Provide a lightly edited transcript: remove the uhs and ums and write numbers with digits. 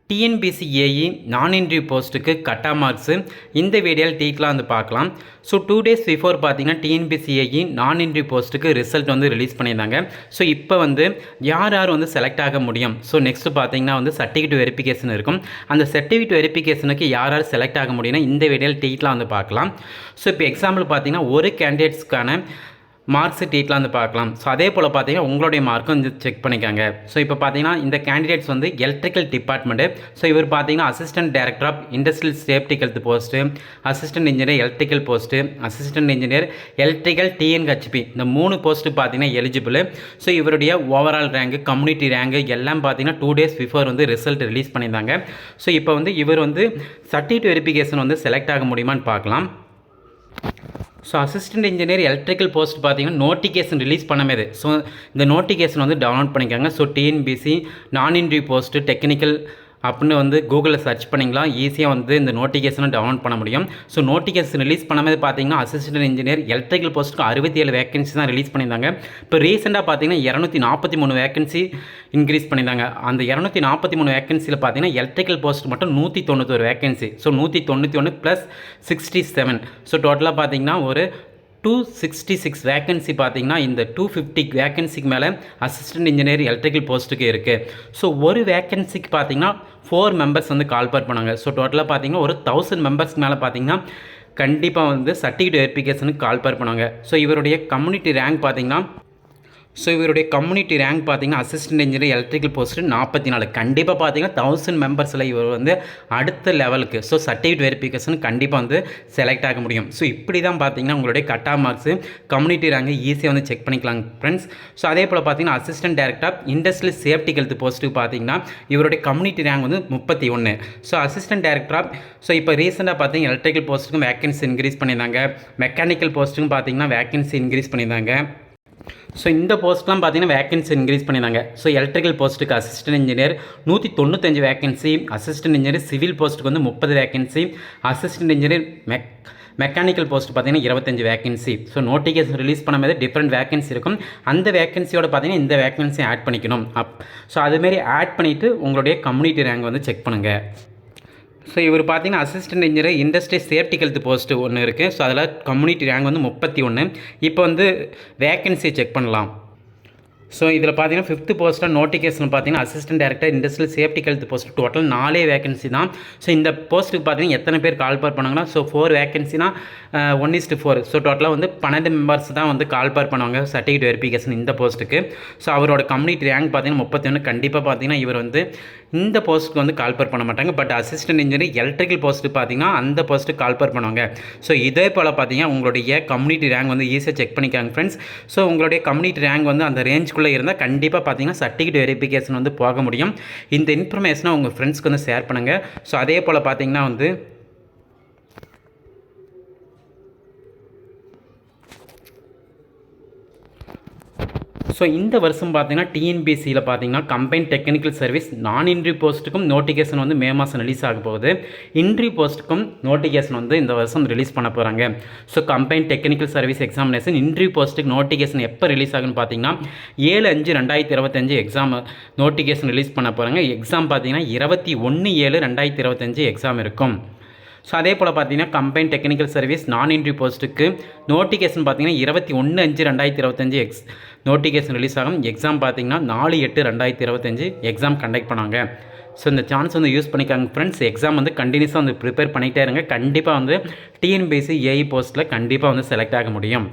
TNPSC AE நான் interview போஸ்ட்டுக்கு cut off marks இந்த வீடியோவில் டீட்டெயிலாக வந்து பார்க்கலாம். ஸோ 2 days பிஃபோர் பார்த்தீங்கன்னா டிஎன்பிஎஸ்சி ஏஇ நான் இன்டர்வியூ போஸ்ட்டுக்கு ரிசல்ட் வந்து ரிலீஸ் பண்ணியிருந்தாங்க. ஸோ இப்போ வந்து யார் வந்து செலக்ட் ஆக முடியும். ஸோ நெக்ஸ்ட்டு பார்த்தீங்கன்னா வந்து சர்டிஃபிகேட் வெரிஃபிகேஷன் இருக்கும். அந்த சர்டிஃபிகேட் வெரிஃபிகேஷனுக்கு யார் செலக்ட் ஆக முடியும்னா இந்த வீடியோவில் டீட்டெயிலாக வந்து பார்க்கலாம். ஸோ இப்போ எக்ஸாம்பிள் பார்த்தீங்கன்னா ஒரு கேண்டிடேட்ஸ்க்கான மார்க்ஸ் டீட்டெயிலாக வந்து பார்க்கலாம். ஸோ அதே போல் பார்த்தீங்கன்னா உங்களுடைய மார்க்கும் வந்து செக் பண்ணிக்காங்க. ஸோ இப்போ பார்த்தீங்கன்னா இந்த கேண்டிடேட்ஸ் வந்து எலக்ட்ரிக்கல் டிபார்ட்மெண்ட்டு. ஸோ இவர் பார்த்தீங்கன்னா assistant director of industrial safety health post, assistant engineer electrical post, assistant engineer electrical TNHB இந்த 3 போஸ்ட்டு பார்த்தீங்கன்னா எலிஜிபிள். ஸோ இவருடைய ஓவரால் ரேங்கு, கம்யூனிட்டி ரேங்கு எல்லாம் பார்த்தீங்கன்னா 2 days பிஃபோர் வந்து ரிசல்ட் ரிலீஸ் பண்ணியிருந்தாங்க. ஸோ இப்போ வந்து இவர் வந்து சர்டிஃபிகேட் வெரிஃபிகேஷன் வந்து செலக்ட் ஆக முடியுமான்னு பார்க்கலாம். So assistant engineer electrical post பார்த்தீங்கன்னா நோட்டிஃபிகேஷன் ரிலீஸ் பண்ணமேது. ஸோ இந்த நோட்டிஃபிகேஷன் வந்து டவுன்லோட் பண்ணிக்காங்க. ஸோ டிஎன்பிஎஸ்சி நான் இன்டர்வியூ போஸ்ட்டு டெக்னிக்கல் அப்படின்னு வந்து கூகுளில் சர்ச் பண்ணிங்களா ஈஸியாக வந்து இந்த நோட்டிஃபிகேஷனை டவுன்லோட் பண்ண முடியும். ஸோ நோட்டிஃபிகேஷன் ரிலீஸ் பண்ணாமல் பார்த்தீங்கன்னா அசிஸ்டன்ட் இன்ஜினியர் எலக்ட்ரிக்கல் போஸ்ட்டுக்கு 67 வேகன்சி தான் ரிலீஸ் பண்ணியிருந்தாங்க. இப்போ ரீசெண்டாக பார்த்தீங்கன்னா 243 வேகன்சி இன்க்ரீஸ் பண்ணியிருந்தாங்க. அந்த 243 வேகன்சியில் பார்த்தீங்கன்னா எலக்ட்ரிக்கல் போஸ்ட் மட்டும் 191 வேகன்சி. ஸோ 191 + 67. ஸோ டோட்டலாக பார்த்தீங்கன்னா ஒரு 266 வேகன்சி பார்த்தீங்கன்னா இந்த 250 வேகன்சிக்கு மேலே அசிஸ்டன்ட் இன்ஜினியர் எலக்ட்ரிக்கல் போஸ்ட்டுக்கு இருக்குது. ஸோ ஒரு வேகன்சிக்கு பார்த்தீங்கன்னா 4 மெம்பர்ஸ் வந்து கால்பர் பண்ணாங்க. ஸோ டோட்டலாக பார்த்தீங்கன்னா ஒரு 1000 மெம்பர்ஸ்க்கு மேலே பார்த்தீங்கன்னா கண்டிப்பாக வந்து சர்டிஃபிகேட் வெரிஃபிகேஷனுக்கு கால்பர் பண்ணாங்க. ஸோ இவருடைய கம்யூனிட்டி ரேங்க் பார்த்தீங்கன்னா பார்த்தீங்கன்னா அசிஸ்டன்ட் இன்ஜினியர் எலக்ட்ரிக்கல் போஸ்ட்டு 44. கண்டிப்பாக பார்த்தீங்கன்னா 1000 மெம்பர்ஸில் இவர் வந்து அடுத்த லெவலுக்கு ஸோ சர்டிஃபிகேட் வெரிஃபிகேஷன் கண்டிப்பாக வந்து செலக்ட் ஆக முடியும். ஸோ இப்படி தான் பார்த்தீங்கன்னா உங்களுடைய cut off marks, community rank ஈஸியாக வந்து செக் பண்ணிக்கலாம் ஃப்ரெண்ட்ஸ். ஸோ அதே போல் பார்த்தீங்கன்னா assistant director of industrial safety health போஸ்ட்டுக்கு பார்த்தீங்கன்னா இவருடைய கம்யூனிட்டி ரேங்க் வந்து 31. ஸோ அசிஸ்டன்ட் டைரக்டர் ஆஃப் இப்போ ரீசெண்டாக பார்த்தீங்கன்னா எலக்ட்ரிக்கல் போஸ்ட்டுக்கும் வேகன்சி இன்க்ரீஸ் பண்ணியிருந்தாங்க. மெக்கானிக்கல் போஸ்ட்டுக்கும் பார்த்தீங்கன்னா வேகன்சி இன்க்ரீஸ் பண்ணியிருந்தாங்க. ஸோ இந்த போஸ்ட்லாம் பார்த்தீங்கன்னா வேகன்சி இன்க்ரீஸ் பண்ணியிருந்தாங்க. ஸோ எலக்ட்ரிக்கல் போஸ்ட்டுக்கு assistant engineer 195 vacancy, assistant engineer civil போஸ்ட்டுக்கு வந்து 30 vacancy, assistant engineer mechanical post பார்த்தீங்கன்னா 25 வேகன்சி. ஸோ நோட்டிஃபிகேஷன் ரிலீஸ் பண்ணும்போது டிஃப்ரெண்ட் வேகன்சி இருக்கும். அந்த வேகன்சியோட பார்த்தீங்கன்னா இந்த வேகன்சி ஆட் பண்ணிக்கணும். ஸோ அதுமாரி ஆட் பண்ணிவிட்டு உங்களுடைய கம்யூனிட்டி ரேங்க் வந்து செக் பண்ணுங்கள். ஸோ இவர் பார்த்தீங்கன்னா assistant engineer industrial safety health post ஒன்று இருக்குது. ஸோ அதில் கம்யூனிட்டி ரேங்க் வந்து 31. இப்போ வந்து வேகன்சி செக் பண்ணலாம். ஸோ இதில் பார்த்தீங்கன்னா 5th போஸ்ட்டாக நோட்டிஃபிகேஷன் பார்த்தீங்கன்னா assistant director industrial safety health post total 4 vacancy தான். ஸோ இந்த போஸ்ட்டுக்கு பார்த்தீங்கன்னா எத்தனை பேர் கால்பார் பண்ணாங்கன்னா ஸோ 4 வேகன்சினா 1:4. ஸோ டோட்டலாக வந்து 12 மெம்பர்ஸ் தான் வந்து கால்பார் பண்ணுவாங்க சர்டிஃபிகேட் வெரிஃபிகேஷன் இந்த போஸ்ட்டுக்கு. ஸோ அவரோட கம்யூனிட்டி ரேங்க் பார்த்தீங்கன்னா 31. கண்டிப்பாக பார்த்தீங்கன்னா இவர் வந்து இந்த போஸ்ட்டுக்கு வந்து கால்பார் பண்ண மாட்டாங்க. But assistant engineer electrical post பார்த்தீங்கன்னா அந்த போஸ்ட்டுக்கு கால்பார் பண்ணுவாங்க. ஸோ இதே போல் பார்த்தீங்கன்னா உங்களுடைய கம்யூனிட்டி ரேங்க் வந்து ஈஸியாக செக் பண்ணிக்காங்க ஃப்ரெண்ட்ஸ். ஸோ உங்களுடைய கம்யூனிட்டி ரேங்க் வந்து அந்த ரேஞ்சுக்குள்ளே இருந்தால் கண்டிப்பாக பார்த்தீங்கன்னா சர்டிஃபிகேட் வெரிஃபிகேஷன் வந்து போக முடியும். இந்த இன்ஃபர்மேஷனை உங்கள் ஃப்ரெண்ட்ஸ்க்கு வந்து ஷேர் பண்ணுங்கள். ஸோ அதே போல் பார்த்தீங்கன்னா வந்து ஸோ இந்த வருஷம் பார்த்தீங்கன்னா டிஎன்பிஎஸ்சியில் பார்த்தீங்கன்னா கம்பைன் டெக்னிக்கல் சர்வீஸ் நான் இன்டர்வியூ போஸ்ட்டுக்கும் நோட்டிஃபிகேஷன் வந்து மே மாதம் ரிலீஸ் ஆக போகுது. இன்டர்வியூ போஸ்ட்டுக்கும் நோட்டிஃபிகேஷன் வந்து இந்த வருஷம் ரிலீஸ் பண்ண போகிறாங்க. So combine technical service examination interview போஸ்ட்டுக்கு நோட்டிஃபிகேஷன் எப்போ ரிலீஸ் ஆகுன்னு பார்த்தீங்கன்னா 7/5/2025 எக்ஸாம் நோட்டிஃபிகேஷன் ரிலீஸ் பண்ண போகிறாங்க. எக்ஸாம் பார்த்தீங்கன்னா 21/7/2025 எக்ஸாம் இருக்கும். ஸோ அதே போல் பார்த்தீங்கன்னா கம்பைன் டெக்னிக்கல் சர்வீஸ் நான் இன்டர்வியூ போஸ்ட்டுக்கு நோட்டிஃபிகேஷன் பார்த்தீங்கன்னா 21/5/2025 நோட்டிஃபிகேஷன் ரிலீஸ் ஆகும். எக்ஸாம் பார்த்தீங்கன்னா 4/8/2025 எக்ஸாம் கண்டக்ட் பண்ணாங்க. ஸோ இந்த சான்ஸ் வந்து யூஸ் பண்ணிக்காங்க ஃப்ரெண்ட்ஸ். எக்ஸாம் வந்து கண்டினியூஸாக வந்து ப்ரிப்பேர் பண்ணிகிட்டே இருங்க. கண்டிப்பாக வந்து டிஎன்பிஎஸ்சி ஏஇ போஸ்ட்டில் கண்டிப்பாக வந்து செலக்ட் ஆக முடியும்.